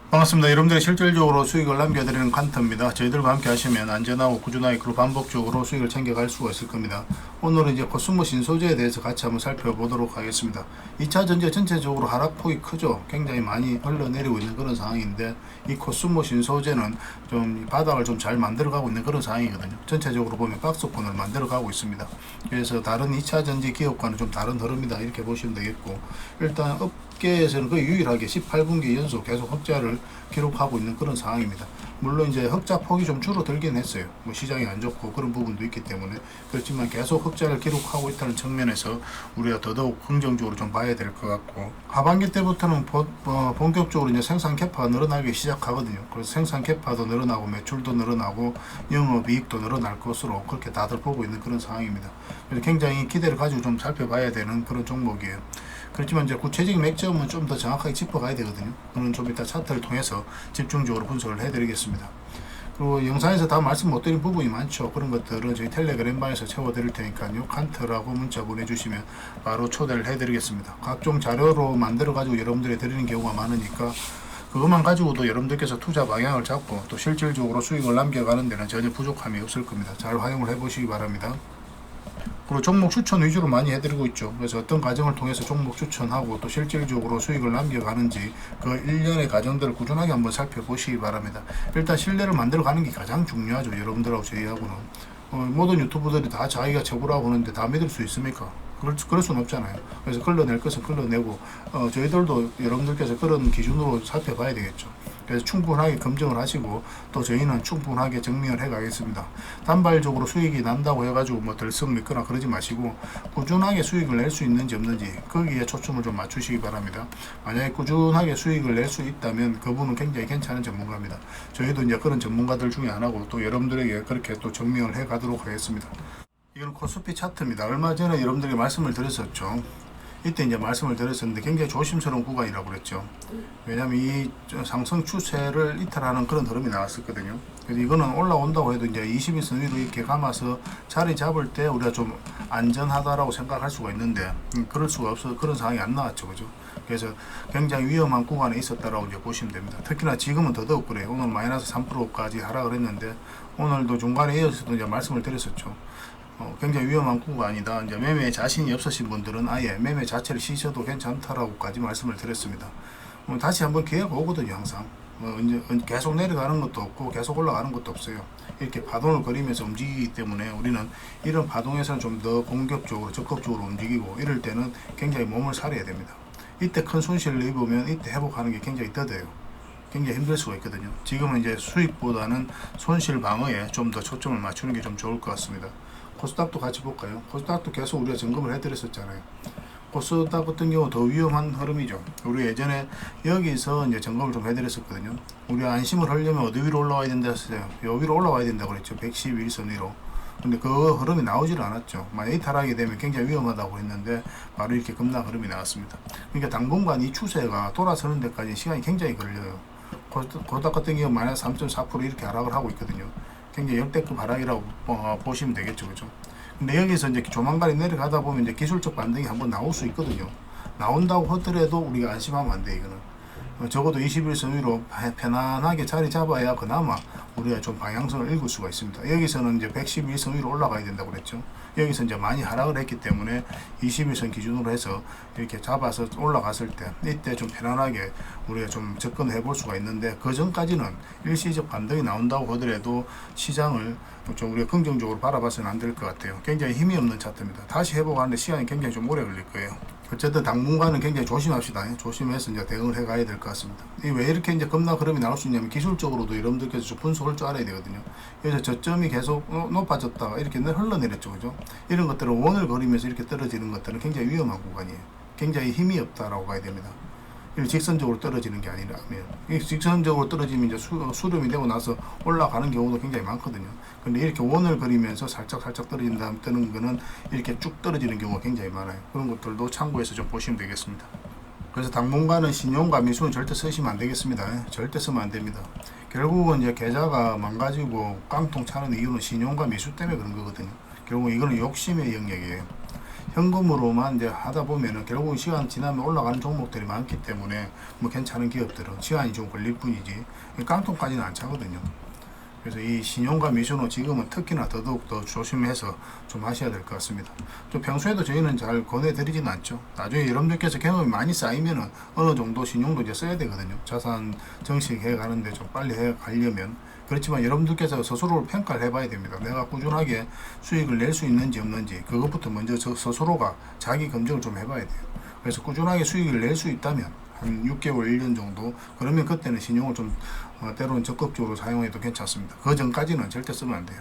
반갑습니다. 여러분들이 실질적으로 수익을 남겨드리는 칸터입니다. 저희들과 함께 하시면 안전하고 꾸준하게 그리고 반복적으로 수익을 챙겨갈 수가 있을 겁니다. 오늘은 이제 코스모 신소재에 대해서 같이 한번 살펴보도록 하겠습니다. 2차 전지 전체적으로 하락폭이 크죠. 굉장히 많이 흘러내리고 있는 그런 상황인데 이 코스모 신소재는 좀 바닥을 좀 잘 만들어가고 있는 그런 상황이거든요. 전체적으로 보면 박스권을 만들어가고 있습니다. 그래서 다른 2차 전지 기업과는 좀 다른 흐름이다 이렇게 보시면 되겠고, 일단 업계에서는 거의 유일하게 18분기 연속 계속 흑자를 기록하고 있는 그런 상황입니다. 물론 이제 흑자 폭이 좀 줄어들긴 했어요. 뭐 시장이 안 좋고 그런 부분도 있기 때문에. 그렇지만 계속 흑자를 기록하고 있다는 측면에서 우리가 더더욱 긍정적으로 좀 봐야 될 것 같고, 하반기 때부터는 본격적으로 이제 생산 캐파가 늘어나기 시작하거든요. 그래서 생산 캐파도 늘어나고 매출도 늘어나고 영업이익도 늘어날 것으로 그렇게 다들 보고 있는 그런 상황입니다. 그래서 굉장히 기대를 가지고 좀 살펴봐야 되는 그런 종목이에요. 그렇지만 이제 구체적인 맥점은 좀 더 정확하게 짚어가야 되거든요. 그는 좀 이따 차트를 통해서 집중적으로 분석을 해드리겠습니다. 그리고 영상에서 다 말씀 못 드린 부분이 많죠. 그런 것들은 저희 텔레그램방에서 채워드릴 테니까요. 칸트라고 문자 보내주시면 바로 초대를 해드리겠습니다. 각종 자료로 만들어가지고 여러분들이 드리는 경우가 많으니까 그것만 가지고도 여러분들께서 투자 방향을 잡고 또 실질적으로 수익을 남겨가는 데는 전혀 부족함이 없을 겁니다. 잘 활용을 해보시기 바랍니다. 그리고 종목 추천 위주로 많이 해드리고 있죠. 그래서 어떤 과정을 통해서 종목 추천하고 또 실질적으로 수익을 남겨가는지 그 일련의 과정들을 꾸준하게 한번 살펴보시기 바랍니다. 일단 신뢰를 만들어가는 게 가장 중요하죠. 여러분들하고 저희하고는. 모든 유튜브들이 다 자기가 최고라고 하는데 다 믿을 수 있습니까? 그럴 수는 없잖아요. 그래서 걸러낼 것은 걸러내고, 저희들도 여러분들께서 그런 기준으로 살펴봐야 되겠죠. 그래서 충분하게 검증을 하시고 또 저희는 충분하게 증명을 해 가겠습니다. 단발적으로 수익이 난다고 해가지고 뭐 들썩 믿거나 그러지 마시고 꾸준하게 수익을 낼 수 있는지 없는지 거기에 초점을 좀 맞추시기 바랍니다. 만약에 꾸준하게 수익을 낼 수 있다면 그분은 굉장히 괜찮은 전문가입니다. 저희도 이제 그런 전문가들 중에 하나고 또 여러분들에게 그렇게 또 증명을 해 가도록 하겠습니다. 이건 코스피 차트입니다. 얼마 전에 여러분들에게 말씀을 드렸었죠. 이때 이제 말씀을 드렸었는데 굉장히 조심스러운 구간이라고 그랬죠. 왜냐하면 이 상승 추세를 이탈하는 그런 흐름이 나왔었거든요. 그래서 이거는 올라온다고 해도 이제 21선 위로 이렇게 감아서 자리 잡을 때 우리가 좀 안전하다라고 생각할 수가 있는데 그럴 수가 없어서 그런 상황이 안 나왔죠. 그죠? 그래서 굉장히 위험한 구간에 있었다라고 이제 보시면 됩니다. 특히나 지금은 더더욱 그래요. 오늘 마이너스 3%까지 하락을 했는데 오늘도 중간에 이어서도 이제 말씀을 드렸었죠. 굉장히 위험한 구간이다. 이제 매매에 자신이 없으신 분들은 아예 매매 자체를 쉬셔도 괜찮다라고까지 말씀을 드렸습니다. 다시 한번 기회가 오거든요, 항상. 이제 계속 내려가는 것도 없고 계속 올라가는 것도 없어요. 이렇게 파동을 그리면서 움직이기 때문에 우리는 이런 파동에서는 좀 더 공격적으로 적극적으로 움직이고 이럴 때는 굉장히 몸을 사려야 됩니다. 이때 큰 손실을 입으면 이때 회복하는 게 굉장히 더뎌요. 굉장히 힘들 수가 있거든요. 지금은 이제 수익보다는 손실 방어에 좀 더 초점을 맞추는 게 좀 좋을 것 같습니다. 코스닥도 같이 볼까요? 코스닥도 계속 우리가 점검을 해드렸었잖아요. 코스닥 같은 경우 더 위험한 흐름이죠. 우리 예전에 여기서 이제 점검을 좀 해드렸었거든요. 우리가 안심을 하려면 어디 위로 올라와야 된다 했어요. 여 위로 올라와야 된다고 그랬죠. 111선 위로. 근데 그 흐름이 나오지를 않았죠. 만약에 이탈하게 되면 굉장히 위험하다고 했는데 바로 이렇게 급락 흐름이 나왔습니다. 그러니까 당분간 이 추세가 돌아서는 데까지 시간이 굉장히 걸려요. 코스닥 같은 경우 마이너스 3.4% 이렇게 하락을 하고 있거든요. 굉장히 역대급 하락이라고 보시면 되겠죠. 그죠? 근데 여기서 이제 조만간에 내려가다 보면 이제 기술적 반등이 한번 나올 수 있거든요. 나온다고 하더라도 우리가 안심하면 안 돼, 이거는. 적어도 21선 위로 편안하게 자리 잡아야 그나마 우리가 좀 방향성을 읽을 수가 있습니다. 여기서는 이제 111선 위로 올라가야 된다고 그랬죠. 여기서 이제 많이 하락을 했기 때문에 21선 기준으로 해서 이렇게 잡아서 올라갔을 때 이때 좀 편안하게 우리가 좀 접근해 볼 수가 있는데, 그 전까지는 일시적 반등이 나온다고 하더라도 시장을 좀 우리가 긍정적으로 바라봐서는 안 될 것 같아요. 굉장히 힘이 없는 차트입니다. 다시 회복하는데 시간이 굉장히 좀 오래 걸릴 거예요. 어쨌든 당분간은 굉장히 조심합시다. 조심해서 이제 대응을 해가야 될 것 같습니다. 왜 이렇게 이제 급락 흐름이 나올 수 있냐면 기술적으로도 여러분들께서 좀 분석할 줄 알아야 되거든요. 그래서 저점이 계속 높아졌다가 이렇게 흘러내렸죠, 그죠? 이런 것들은 원을 그리면서 이렇게 떨어지는 것들은 굉장히 위험한 구간이에요. 굉장히 힘이 없다라고 봐야 됩니다. 직선적으로 떨어지는 게 아니라면, 직선적으로 떨어지면 이제 수렴이 되고 나서 올라가는 경우도 굉장히 많거든요. 근데 이렇게 원을 그리면서 살짝 떨어진 다음 뜨는 거는 이렇게 쭉 떨어지는 경우가 굉장히 많아요. 그런 것들도 참고해서 좀 보시면 되겠습니다. 그래서 당분간은 신용과 미수는 절대 쓰시면 안 되겠습니다. 절대 쓰면 안 됩니다. 결국은 이제 계좌가 망가지고 깡통 차는 이유는 신용과 미수 때문에 그런 거거든요. 결국 이거는 욕심의 영역이에요. 현금으로만 이제 하다 보면은 결국 시간 지나면 올라가는 종목들이 많기 때문에 뭐 괜찮은 기업들은 시간이 좀 걸릴 뿐이지 깡통까지는 안 차거든요. 그래서 이 신용과 미수는 지금은 특히나 더더욱 더 조심해서 좀 하셔야 될 것 같습니다. 좀 평소에도 저희는 잘 권해드리지는 않죠. 나중에 여러분들께서 경험이 많이 쌓이면은 어느 정도 신용도 이제 써야 되거든요. 자산 정식해 가는데 좀 빨리 해 가려면. 그렇지만 여러분들께서 스스로를 평가를 해봐야 됩니다. 내가 꾸준하게 수익을 낼 수 있는지 없는지 그것부터 먼저 스스로가 자기 검증을 좀 해봐야 돼요. 그래서 꾸준하게 수익을 낼 수 있다면 한 6개월, 1년 정도 그러면 그때는 신용을 좀 때로는 적극적으로 사용해도 괜찮습니다. 그 전까지는 절대 쓰면 안 돼요.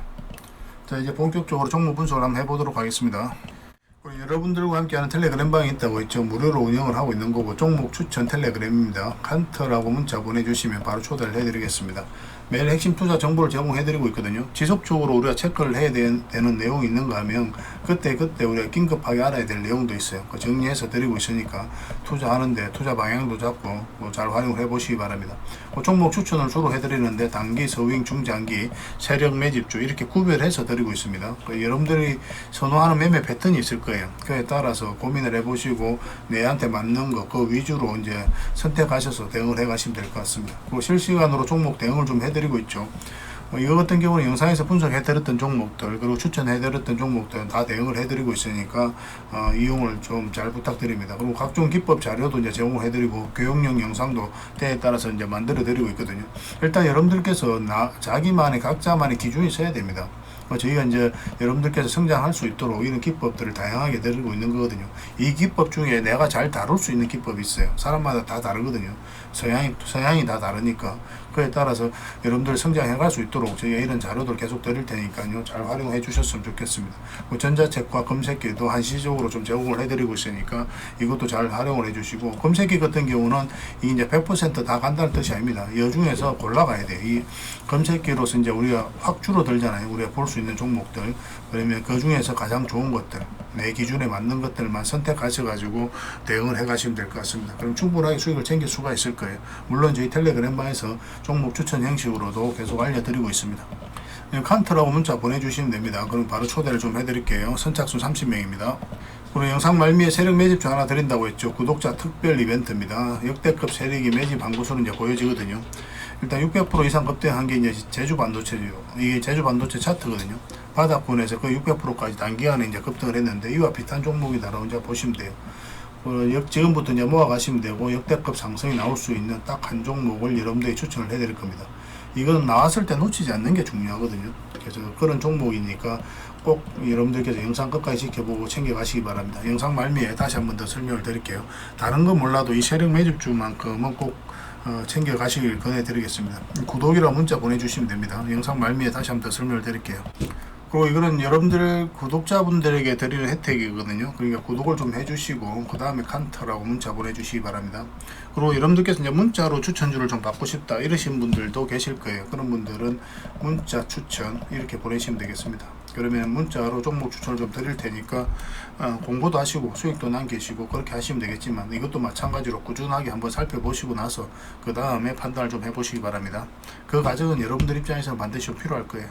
자, 이제 본격적으로 종목 분석을 한번 해보도록 하겠습니다. 우리 여러분들과 함께하는 텔레그램방이 있다고 했죠. 무료로 운영을 하고 있는 거고 종목 추천 텔레그램입니다. 칸터라고 문자 보내주시면 바로 초대를 해드리겠습니다. 매일 핵심 투자 정보를 제공해드리고 있거든요. 지속적으로 우리가 체크를 해야 되는 내용이 있는가 하면 그때 우리가 긴급하게 알아야 될 내용도 있어요. 그 정리해서 드리고 있으니까 투자하는데 투자 방향도 잡고 잘 활용을 해보시기 바랍니다. 그 종목 추천을 주로 해드리는데 단기, 서윙, 중장기, 세력 매집주 이렇게 구별해서 드리고 있습니다. 여러분들이 선호하는 매매 패턴이 있을 거예요. 그에 따라서 고민을 해보시고 내한테 맞는 거 그 위주로 이제 선택하셔서 대응을 해가시면 될 것 같습니다. 그리고 실시간으로 종목 대응을 좀 해드리고 있죠. 이거 같은 경우는 영상에서 분석해드렸던 종목들 그리고 추천해드렸던 종목들은 다 대응을 해드리고 있으니까 이용을 좀 잘 부탁드립니다. 그리고 각종 기법 자료도 이제 제공해드리고 교육용 영상도 때에 따라서 이제 만들어드리고 있거든요. 일단 여러분들께서 자기만의 각자만의 기준이 있어야 됩니다. 저희가 이제 여러분들께서 성장할 수 있도록 이런 기법들을 다양하게 드리고 있는 거거든요. 이 기법 중에 내가 잘 다룰 수 있는 기법이 있어요. 사람마다 다 다르거든요. 성향이 다 다르니까 그에 따라서 여러분들 성장해 갈 수 있도록 저희가 이런 자료들 계속 드릴 테니까요. 잘 활용해 주셨으면 좋겠습니다. 전자책과 검색기도 한시적으로 좀 제공을 해드리고 있으니까 이것도 잘 활용을 해주시고 검색기 같은 경우는 이제 100%다 간다는 뜻이 아닙니다. 이 중에서 골라가야 돼요. 이 검색기로서 이제 우리가 확 줄어들잖아요. 우리가 볼 수 있는 종목들 그러면 그 중에서 가장 좋은 것들 내 기준에 맞는 것들만 선택하셔가지고 대응을 해가시면 될 것 같습니다. 그럼 충분하게 수익을 챙길 수가 있을 거예요. 물론 저희 텔레그램방에서 종목 추천 형식으로도 계속 알려드리고 있습니다. 칸트라고 문자 보내주시면 됩니다. 그럼 바로 초대를 좀 해드릴게요. 선착순 30명입니다. 그리고 영상 말미에 세력 매집주 하나 드린다고 했죠. 구독자 특별 이벤트입니다. 역대급 세력이 매집 한곳으로 이제 보여지거든요. 일단 600% 이상 급등한 게 이제 제주 반도체죠. 이게 제주 반도체 차트거든요. 바닥권에서 거의 600%까지 단기간에 이제 급등을 했는데 이와 비슷한 종목이다라고 이제 보시면 돼요. 지금부터 이제 모아가시면 되고 역대급 상승이 나올 수 있는 딱 한 종목을 여러분들이 추천을 해드릴 겁니다. 이건 나왔을 때 놓치지 않는 게 중요하거든요. 그래서 그런 종목이니까 꼭 여러분들께서 영상 끝까지 지켜보고 챙겨가시기 바랍니다. 영상 말미에 다시 한 번 더 설명을 드릴게요. 다른 건 몰라도 이 세력 매집주만큼은 꼭 챙겨가시길 권해드리겠습니다. 구독이라 문자 보내주시면 됩니다. 영상 말미에 다시 한 번 더 설명을 드릴게요. 그리고 이거는 여러분들 구독자분들에게 드리는 혜택이거든요. 그러니까 구독을 좀 해주시고 그 다음에 칸터라고 문자 보내주시기 바랍니다. 그리고 여러분들께서 이제 문자로 추천주를 좀 받고 싶다 이러신 분들도 계실 거예요. 그런 분들은 문자 추천 이렇게 보내시면 되겠습니다. 그러면 문자로 종목 추천을 좀 드릴 테니까 공부도 하시고 수익도 남기시고 그렇게 하시면 되겠지만 이것도 마찬가지로 꾸준하게 한번 살펴보시고 나서 그 다음에 판단을 좀 해보시기 바랍니다. 그 과정은 여러분들 입장에서 반드시 필요할 거예요.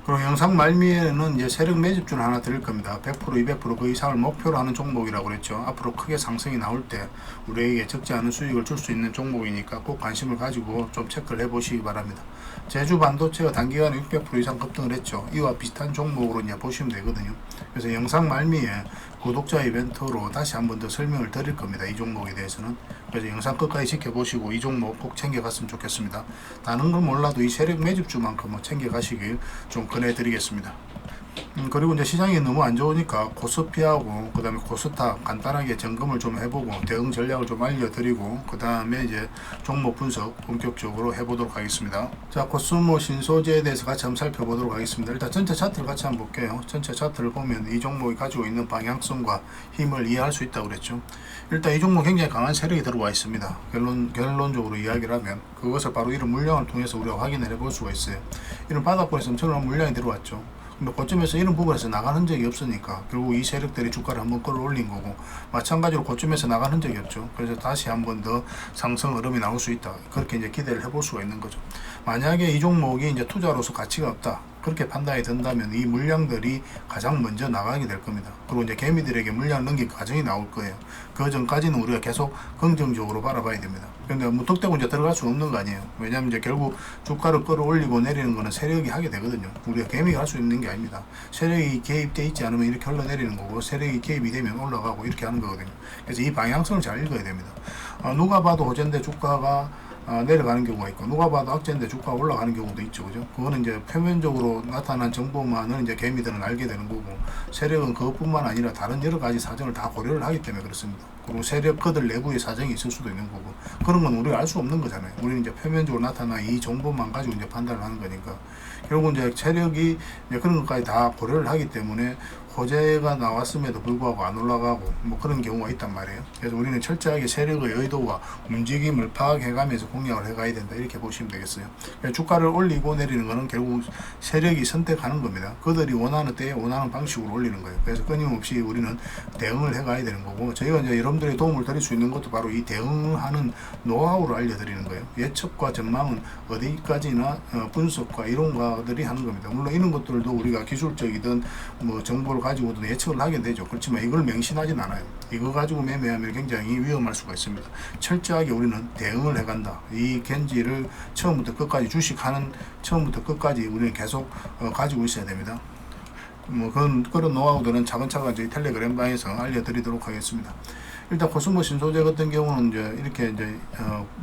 그리고 영상 말미에는 이제 세력 매집주를 하나 드릴 겁니다. 100%, 200% 그 이상을 목표로 하는 종목이라고 그랬죠. 앞으로 크게 상승이 나올 때 우리에게 적지 않은 수익을 줄 수 있는 종목이니까 꼭 관심을 가지고 좀 체크를 해보시기 바랍니다. 제주 반도체가 단기간에 600% 이상 급등을 했죠. 이와 비슷한 종목으로 이제 보시면 되거든요. 그래서 영상 말미에 구독자 이벤트로 다시 한 번 더 설명을 드릴 겁니다. 이 종목에 대해서는. 그래서 영상 끝까지 지켜보시고 이 종목 꼭 챙겨갔으면 좋겠습니다. 다른 건 몰라도 이 세력 매집주만큼은 챙겨가시길 좀 권해드리겠습니다. 그리고 이제 시장이 너무 안 좋으니까 코스피하고 그 다음에 코스닥 간단하게 점검을 좀 해보고 대응 전략을 좀 알려드리고 그 다음에 이제 종목 분석 본격적으로 해보도록 하겠습니다. 자, 코스모 신소재에 대해서 같이 한번 살펴보도록 하겠습니다. 일단 전체 차트를 같이 한번 볼게요. 전체 차트를 보면 이 종목이 가지고 있는 방향성과 힘을 이해할 수 있다고 그랬죠. 일단 이 종목 굉장히 강한 세력이 들어와 있습니다. 결론적으로 이야기를 하면 그것을 바로 이런 물량을 통해서 우리가 확인을 해볼 수가 있어요. 이런 바닥권에서 엄청난 물량이 들어왔죠. 근데 고점에서 이런 부분에서 나간 흔적이 없으니까 결국 이 세력들이 주가를 한번 끌어올린 거고 마찬가지로 고점에서 나간 흔적이 없죠. 그래서 다시 한번 더 상승 흐름이 나올 수 있다. 그렇게 이제 기대를 해볼 수가 있는 거죠. 만약에 이 종목이 이제 투자로서 가치가 없다. 그렇게 판단이 된다면 이 물량들이 가장 먼저 나가게 될 겁니다. 그리고 이제 개미들에게 물량을 넘길 과정이 나올 거예요. 그 전까지는 우리가 계속 긍정적으로 바라봐야 됩니다. 근데 무턱대고 이제 들어갈 수 없는 거 아니에요. 왜냐하면 이제 결국 주가를 끌어올리고 내리는 거는 세력이 하게 되거든요. 우리가 개미가 할 수 있는 게 아닙니다. 세력이 개입돼 있지 않으면 이렇게 흘러내리는 거고, 세력이 개입이 되면 올라가고 이렇게 하는 거거든요. 그래서 이 방향성을 잘 읽어야 됩니다. 누가 봐도 호재인데 주가가 내려가는 경우가 있고, 누가 봐도 악재인데 주가가 올라가는 경우도 있죠. 그죠? 그거는 이제 표면적으로 나타난 정보만을 이제 개미들은 알게 되는 거고, 세력은 그것뿐만 아니라 다른 여러 가지 사정을 다 고려를 하기 때문에 그렇습니다. 그리고 세력 그들 내부의 사정이 있을 수도 있는 거고, 그런 건 우리가 알 수 없는 거잖아요. 우리는 이제 표면적으로 나타난 이 정보만 가지고 이제 판단을 하는 거니까. 결국 이제 세력이 이제 그런 것까지 다 고려를 하기 때문에 호재가 나왔음에도 불구하고 안 올라가고 뭐 그런 경우가 있단 말이에요. 그래서 우리는 철저하게 세력의 의도와 움직임을 파악해가면서 공략을 해가야 된다, 이렇게 보시면 되겠어요. 주가를 올리고 내리는 거는 결국 세력이 선택하는 겁니다. 그들이 원하는 때에 원하는 방식으로 올리는 거예요. 그래서 끊임없이 우리는 대응을 해가야 되는 거고, 저희가 이제 여러분들의 도움을 드릴 수 있는 것도 바로 이 대응하는 노하우를 알려드리는 거예요. 예측과 전망은 어디까지나 분석과 이론가들이 하는 겁니다. 물론 이런 것들도 우리가 기술적이든 뭐 정보를 가지고도 예측을 하게 되죠. 그렇지만 이걸 맹신하진 않아요. 이거 가지고 매매하면 굉장히 위험할 수가 있습니다. 철저하게 우리는 대응을 해간다. 이 겐지를 처음부터 끝까지 주식하는, 처음부터 끝까지 우리는 계속 가지고 있어야 됩니다. 뭐 그런 노하우들은 차근차근 저희 텔레그램 방에서 알려드리도록 하겠습니다. 일단 코스모 신소재 같은 경우는 이제 이렇게 이제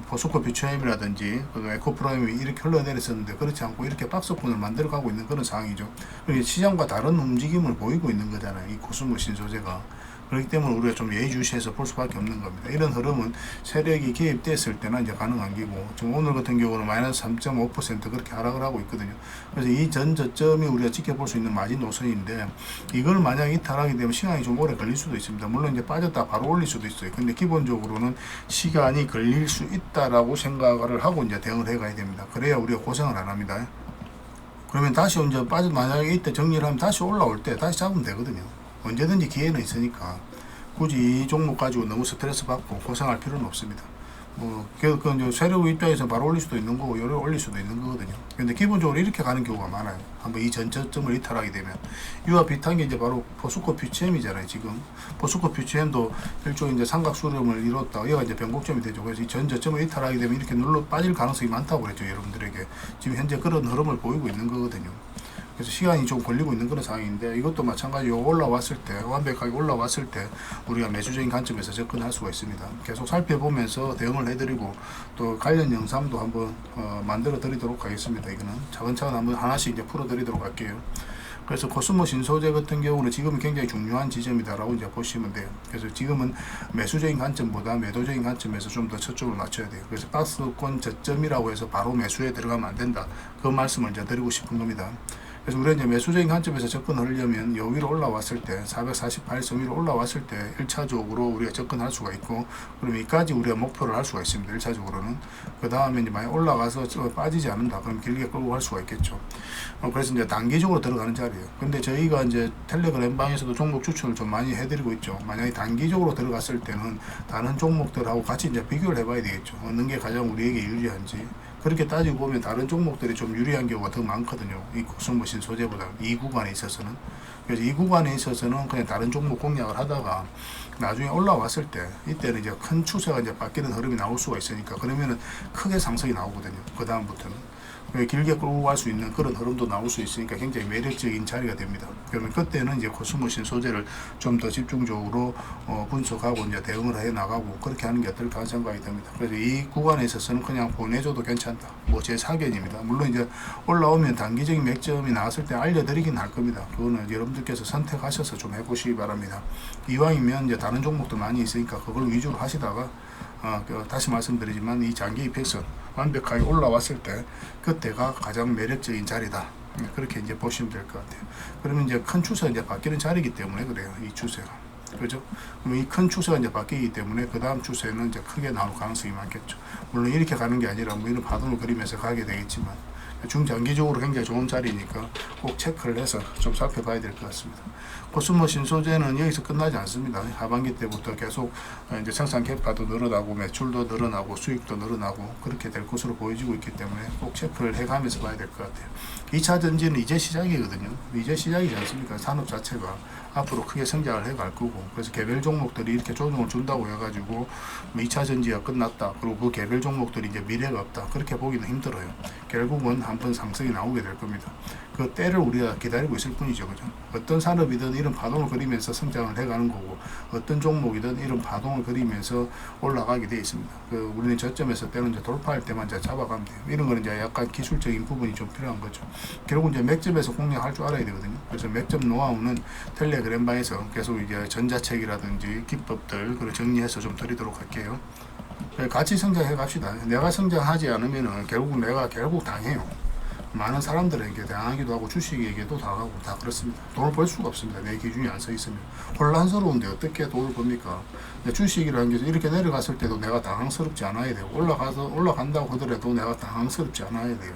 포스코 퓨처엠이라든지 에코프라임이 이렇게 흘러내렸었는데, 그렇지 않고 이렇게 박스권을 만들어가고 있는 그런 상황이죠. 시장과 다른 움직임을 보이고 있는 거잖아요, 이 코스모 신소재가. 그렇기 때문에 우리가 좀 예의주시해서 볼 수밖에 없는 겁니다. 이런 흐름은 세력이 개입됐을 때는 이제 가능한 기고, 지금 오늘 같은 경우는 마이너스 3.5% 그렇게 하락을 하고 있거든요. 그래서 이 전 저점이 우리가 지켜볼 수 있는 마진 노선인데, 이걸 만약 이탈하게 되면 시간이 좀 오래 걸릴 수도 있습니다. 물론 이제 빠졌다 바로 올릴 수도 있어요. 근데 기본적으로는 시간이 걸릴 수 있다라고 생각을 하고 이제 대응을 해가야 됩니다. 그래야 우리가 고생을 안 합니다. 그러면 다시 이제 만약에 이때 정리를 하면 다시 올라올 때 다시 잡으면 되거든요. 언제든지 기회는 있으니까 굳이 이 종목 가지고 너무 스트레스 받고 고생할 필요는 없습니다. 그 세력 입장에서 바로 올릴 수도 있는 거고 요래 올릴 수도 있는 거거든요. 근데 기본적으로 이렇게 가는 경우가 많아요. 한번 이 전저점을 이탈하게 되면. 이와 비슷한 게 이제 바로 포스코 퓨처엠이잖아요. 지금 포스코 퓨처엠도 일종의 이제 삼각수렴을 이뤘다. 얘가 이제 변곡점이 되죠. 그래서 이 전저점을 이탈하게 되면 이렇게 눌러 빠질 가능성이 많다고 그랬죠, 여러분들에게. 지금 현재 그런 흐름을 보이고 있는 거거든요. 그래서 시간이 좀 걸리고 있는 그런 상황인데, 이것도 마찬가지로 올라왔을 때, 완벽하게 올라왔을 때 우리가 매수적인 관점에서 접근할 수가 있습니다. 계속 살펴보면서 대응을 해드리고, 또 관련 영상도 한번 만들어 드리도록 하겠습니다. 이거는 차근차근 한번 하나씩 이제 풀어 드리도록 할게요. 그래서 코스모 신소재 같은 경우는 지금은 굉장히 중요한 지점이다라고 이제 보시면 돼요. 그래서 지금은 매수적인 관점보다 매도적인 관점에서 좀 더 초점을 맞춰야 돼요. 그래서 박스권 저점이라고 해서 바로 매수에 들어가면 안 된다, 그 말씀을 이제 드리고 싶은 겁니다. 그래서 우리가 이제 매수적인 관점에서 접근을 하려면 요 위로 올라왔을 때 448선 위로 올라왔을 때 1차적으로 우리가 접근할 수가 있고, 그럼 여기까지 우리가 목표를 할 수가 있습니다. 1차적으로는. 그 다음에 이제 만약 올라가서 빠지지 않는다, 그럼 길게 끌고 갈 수가 있겠죠. 그래서 이제 단기적으로 들어가는 자리예요. 근데 저희가 이제 텔레그램 방에서도 종목 추천을 좀 많이 해드리고 있죠. 만약에 단기적으로 들어갔을 때는 다른 종목들하고 같이 이제 비교를 해봐야 되겠죠. 어느 게 가장 우리에게 유리한지. 그렇게 따지고 보면 다른 종목들이 좀 유리한 경우가 더 많거든요. 이 코스모 신소재보다 이 구간에 있어서는. 그래서 이 구간에 있어서는 그냥 다른 종목 공략을 하다가 나중에 올라왔을 때, 이때는 이제 큰 추세가 이제 바뀌는 흐름이 나올 수가 있으니까, 그러면은 크게 상승이 나오거든요. 그 다음부터는. 길게 끌고 갈 수 있는 그런 흐름도 나올 수 있으니까 굉장히 매력적인 자리가 됩니다. 그러면 그때는 이제 코스모 신소재를 좀 더 집중적으로 분석하고 이제 대응을 해 나가고 그렇게 하는 게 어떨까 생각이 듭니다. 그래서 이 구간에 있어서는 그냥 보내줘도 괜찮다, 뭐 제 사견입니다. 물론 이제 올라오면 단기적인 맥점이 나왔을 때 알려드리긴 할 겁니다. 그거는 여러분들께서 선택하셔서 좀 해보시기 바랍니다. 이왕이면 이제 다른 종목도 많이 있으니까 그걸 위주로 하시다가 다시 말씀드리지만 이 장기 이펙선 완벽하게 올라왔을 때 그때가 가장 매력적인 자리다, 그렇게 이제 보시면 될 것 같아요. 그러면 이제 큰 추세가 이제 바뀌는 자리이기 때문에 그래요, 이 추세가. 그죠? 그럼 이 큰 추세가 이제 바뀌기 때문에 그 다음 추세는 이제 크게 나올 가능성이 많겠죠. 물론 이렇게 가는 게 아니라 뭐 이런 파동을 그리면서 가게 되겠지만, 중장기적으로 굉장히 좋은 자리니까 꼭 체크를 해서 좀 살펴봐야 될 것 같습니다. 코스모 신소재는 여기서 끝나지 않습니다. 하반기 때부터 계속 이제 생산 캐파도 늘어나고 매출도 늘어나고 수익도 늘어나고 그렇게 될 것으로 보여지고 있기 때문에 꼭 체크를 해가면서 봐야 될 것 같아요. 2차 전지는 이제 시작이거든요. 이제 시작이지 않습니까? 산업 자체가 앞으로 크게 성장을 해갈 거고, 그래서 개별 종목들이 이렇게 조정을 준다고 해가지고 2차 전지가 끝났다, 그리고 그 개별 종목들이 이제 미래가 없다, 그렇게 보기는 힘들어요. 결국은 한번 상승이 나오게 될 겁니다. 그 때를 우리가 기다리고 있을 뿐이죠. 그죠? 어떤 산업이든 이런 파동을 그리면서 성장을 해가는 거고, 어떤 종목이든 이런 파동을 그리면서 올라가게 되어 있습니다. 우리는 저점에서 때는 이제 돌파할 때만 이제 잡아가면 돼요. 이런 거는 이제 약간 기술적인 부분이 좀 필요한 거죠. 결국 이제 맥점에서 공략할 줄 알아야 되거든요. 그래서 맥점 노하우는 텔레그램방에서 계속 이제 전자책이라든지 기법들 그걸 정리해서 좀 드리도록 할게요. 같이 성장해 갑시다. 내가 성장하지 않으면은 결국 당해요. 많은 사람들에게 당하기도 하고 주식에게도 당하고 다 그렇습니다. 돈을 벌 수가 없습니다. 내 기준이 안 서 있으면 혼란스러운데 어떻게 돈을 법니까? 주식이라는 게 이렇게 내려갔을 때도 내가 당황스럽지 않아야 되고, 올라간다고 하더라도 내가 당황스럽지 않아야 돼요.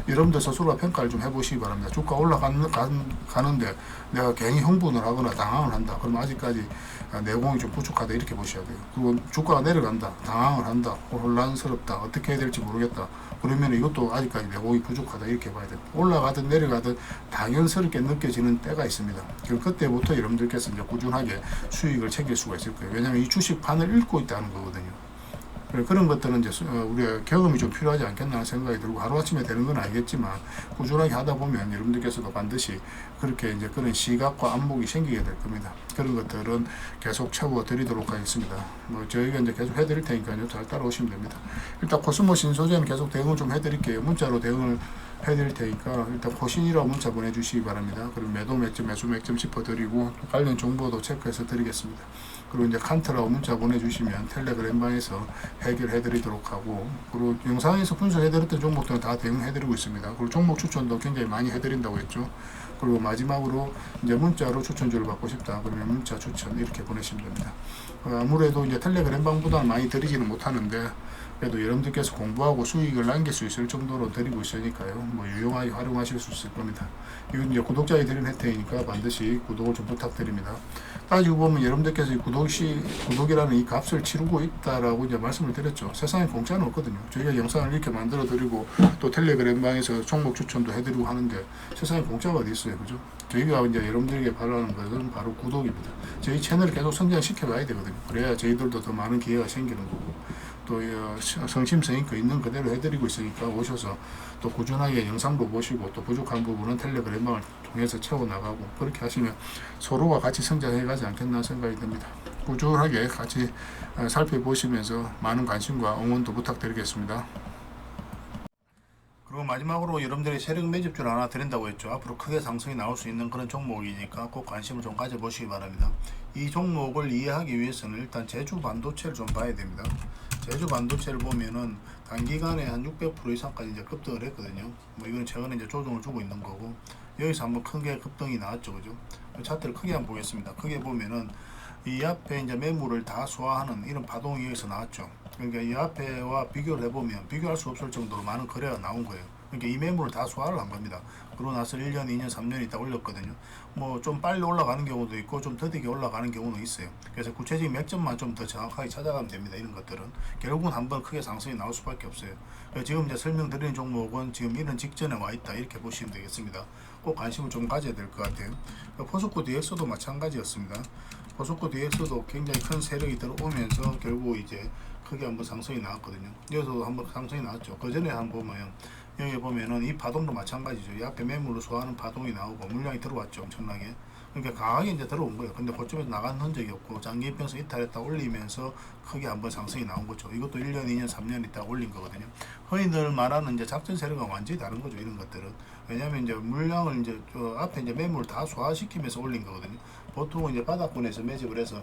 여러분들 스스로 평가를 좀 해보시기 바랍니다. 주가 올라가는데 내가 괜히 흥분을 하거나 당황을 한다, 그러면 아직까지 내공이 좀 부족하다, 이렇게 보셔야 돼요. 그리고 주가가 내려간다, 당황을 한다, 혼란스럽다, 어떻게 해야 될지 모르겠다, 그러면 이것도 아직까지 내공이 부족하다, 이렇게 봐야 돼요. 올라가든 내려가든 당연스럽게 느껴지는 때가 있습니다. 그때부터 여러분들께서 이제 꾸준하게 수익을 챙길 수가 있을 거예요. 왜냐하면 이 주식판을 읽고 있다는 거거든요. 그런 것들은 이제 우리가 경험이 좀 필요하지 않겠나 하는 생각이 들고, 하루아침에 되는 건 아니겠지만 꾸준하게 하다 보면 여러분들께서도 반드시 그렇게 이제 그런 시각과 안목이 생기게 될 겁니다. 그런 것들은 계속 채워 드리도록 하겠습니다. 저희가 이제 계속 해드릴 테니까요. 잘 따라오시면 됩니다. 일단 코스모 신소재는 계속 대응을 좀 해드릴게요. 문자로 대응을 해드릴 테니까 일단 코신이라고 문자 보내주시기 바랍니다. 그리고 매도 맥점, 매수 맥점 짚어드리고 관련 정보도 체크해서 드리겠습니다. 그리고 이제 칸트라고 문자 보내주시면 텔레그램방에서 해결해드리도록 하고, 그리고 영상에서 분석해드렸던 종목들은 다 대응해드리고 있습니다. 그리고 종목 추천도 굉장히 많이 해드린다고 했죠. 그리고 마지막으로 이제 문자로 추천주를 받고 싶다, 그러면 문자 추천 이렇게 보내시면 됩니다. 아무래도 이제 텔레그램방보다는 많이 드리지는 못하는데, 그래도 여러분들께서 공부하고 수익을 남길 수 있을 정도로 드리고 있으니까요. 유용하게 활용하실 수 있을 겁니다. 이건 이제 구독자에 드린 혜택이니까 반드시 구독을 좀 부탁드립니다. 따지고 보면 여러분들께서 구독이라는 이 값을 치르고 있다라고 이제 말씀을 드렸죠. 세상에 공짜는 없거든요. 저희가 영상을 이렇게 만들어 드리고 또 텔레그램방에서 종목 추천도 해드리고 하는데 세상에 공짜가 어디 있어요, 그죠? 저희가 이제 여러분들에게 바라는 것은 바로 구독입니다. 저희 채널을 계속 성장시켜 가야 되거든요. 그래야 저희들도 더 많은 기회가 생기는 거고, 또 성심성 있는 그대로 해드리고 있으니까 오셔서 또 꾸준하게 영상도 보시고, 또 부족한 부분은 텔레그램방을 통해서 채워나가고, 그렇게 하시면 서로가 같이 성장해가지 않겠나 생각이 듭니다. 꾸준하게 같이 살펴보시면서 많은 관심과 응원도 부탁드리겠습니다. 그리고 마지막으로 여러분들이 세력 매집주를 하나 드린다고 했죠. 앞으로 크게 상승이 나올 수 있는 그런 종목이니까 꼭 관심을 좀 가져보시기 바랍니다. 이 종목을 이해하기 위해서는 일단 제주 반도체를 좀 봐야 됩니다. 제주 반도체를 보면은 단기간에 한 600% 이상까지 이제 급등을 했거든요. 이건 최근에 이제 조정을 주고 있는 거고, 여기서 한번 크게 급등이 나왔죠, 그죠? 차트를 크게 한번 보겠습니다. 크게 보면은 이 앞에 이제 매물을 다 소화하는 이런 파동이 여기서 나왔죠. 그러니까 이 앞에와 비교를 해보면 비교할 수 없을 정도로 많은 거래가 나온 거예요. 그러니까 이 매물을 다 소화를 한 겁니다. 그러고 나서 1년, 2년, 3년 있다 올렸거든요. 좀 빨리 올라가는 경우도 있고 좀 더디게 올라가는 경우는 있어요. 그래서 구체적인 맥점만 좀 더 정확하게 찾아가면 됩니다. 이런 것들은 결국은 한번 크게 상승이 나올 수밖에 없어요. 지금 이제 설명드리는 종목은 지금 이런 직전에 와 있다, 이렇게 보시면 되겠습니다. 꼭 관심을 좀 가져야 될 것 같아요. 포스코 DX도 마찬가지였습니다. 포스코 DX도 굉장히 큰 세력이 들어오면서 결국 이제 크게 한번 상승이 나왔거든요. 여기서도 한번 상승이 나왔죠. 그 전에 한번 보면 여기 보면은 이 파동도 마찬가지죠. 이 앞에 매물로 소화하는 파동이 나오고 물량이 들어왔죠, 엄청나게. 그러니까 강하게 이제 들어온 거예요. 근데 그쪽에서 나간 흔적이 없고 장기 이평선 이탈했다 올리면서 크게 한번 상승이 나온 거죠. 이것도 1년, 2년, 3년 있다 올린 거거든요. 흔히들 말하는 이제 작전 세력은 완전히 다른 거죠, 이런 것들은. 왜냐하면 이제 물량을 이제 앞에 이제 매물을 다 소화시키면서 올린 거거든요. 보통은 이제 바닥권에서 매집을 해서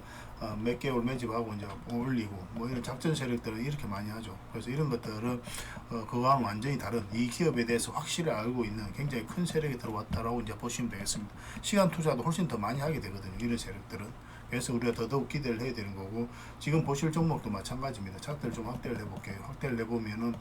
몇 개월 매집하고 이제 올리고 이런 작전 세력들은 이렇게 많이 하죠. 그래서 이런 것들은 그거와는 완전히 다른, 이 기업에 대해서 확실히 알고 있는 굉장히 큰 세력이 들어왔다라고 이제 보시면 되겠습니다. 시간 투자도 훨씬 더 많이 하게 되거든요, 이런 세력들은. 그래서 우리가 더더욱 기대를 해야 되는 거고, 지금 보실 종목도 마찬가지입니다. 차트를 좀 확대를 해볼게요. 확대를 해보면은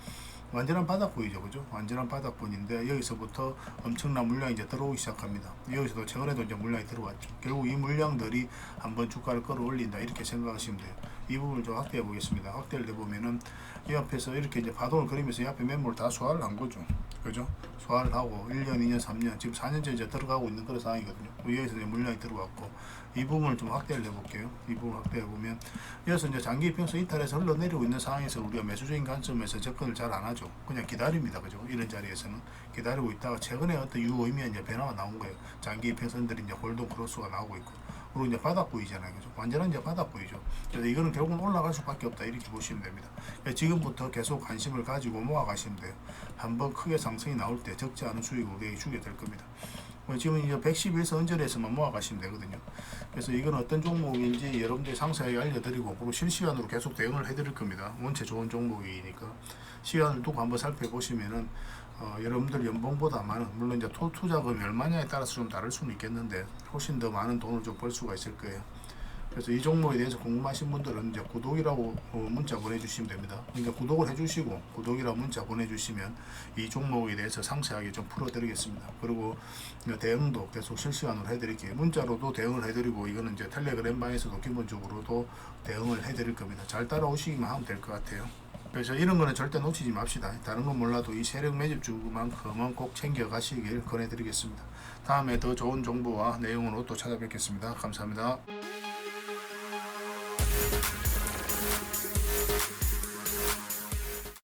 완전한 바닥권이죠, 그죠? 완전한 바닥권인데 여기서부터 엄청난 물량이 이제 들어오기 시작합니다. 여기서도 최근에도 이제 물량이 들어왔죠. 결국 이 물량들이 한번 주가를 끌어올린다, 이렇게 생각하시면 돼요. 이 부분을 좀 확대해 보겠습니다. 확대를 해보면은 이 앞에서 이렇게 이제 파동을 그리면서 이 앞에 매물을 다 소화를 한 거죠, 그죠? 소화를 하고 1년, 2년, 3년, 지금 4년째 이제 들어가고 있는 그런 상황이거든요. 여기서 이제 물량이 들어왔고, 이 부분을 좀 확대를 해볼게요. 이 부분 확대해 보면 여기서 이제 장기 이평선 이탈해서 흘러내리고 있는 상황에서 우리가 매수적인 관점에서 접근을 잘 안 하죠. 그냥 기다립니다, 그죠? 이런 자리에서는 기다리고 있다가 최근에 어떤 유의미한 이제 변화가 나온 거예요. 장기 이평선들이 이제 골든 크로스가 나오고 있고, 그리고 이제 바닥부이잖아요, 그죠? 완전한 이제 바닥부이죠. 그래서 이거는 결국은 올라갈 수밖에 없다, 이렇게 보시면 됩니다. 지금부터 계속 관심을 가지고 모아가시면 돼요. 한번 크게 상승이 나올 때 적지 않은 수익을 우리에게 주게 될 겁니다. 지금 이제 111선 언저리에서만 모아가시면 되거든요. 그래서 이건 어떤 종목인지 여러분들이 상세하게 알려드리고, 그리고 실시간으로 계속 대응을 해드릴 겁니다. 원체 좋은 종목이니까 시간을 두고 한번 살펴보시면은 여러분들 연봉보다 많은, 물론 이제 투자금이 얼마냐에 따라서 좀 다를 수는 있겠는데 훨씬 더 많은 돈을 좀 벌 수가 있을 거예요. 그래서 이 종목에 대해서 궁금하신 분들은 이제 구독이라고 문자 보내주시면 됩니다. 그러니까 구독을 해주시고 구독이라고 문자 보내주시면 이 종목에 대해서 상세하게 좀 풀어드리겠습니다. 그리고 대응도 계속 실시간으로 해드릴게요. 문자로도 대응을 해드리고, 이거는 이제 텔레그램 방에서도 기본적으로도 대응을 해드릴 겁니다. 잘 따라오시기만 하면 될 것 같아요. 그래서 이런 거는 절대 놓치지 맙시다. 다른 건 몰라도 이 세력 매집주만큼은 꼭 챙겨 가시길 권해드리겠습니다. 다음에 더 좋은 정보와 내용으로 또 찾아뵙겠습니다. 감사합니다.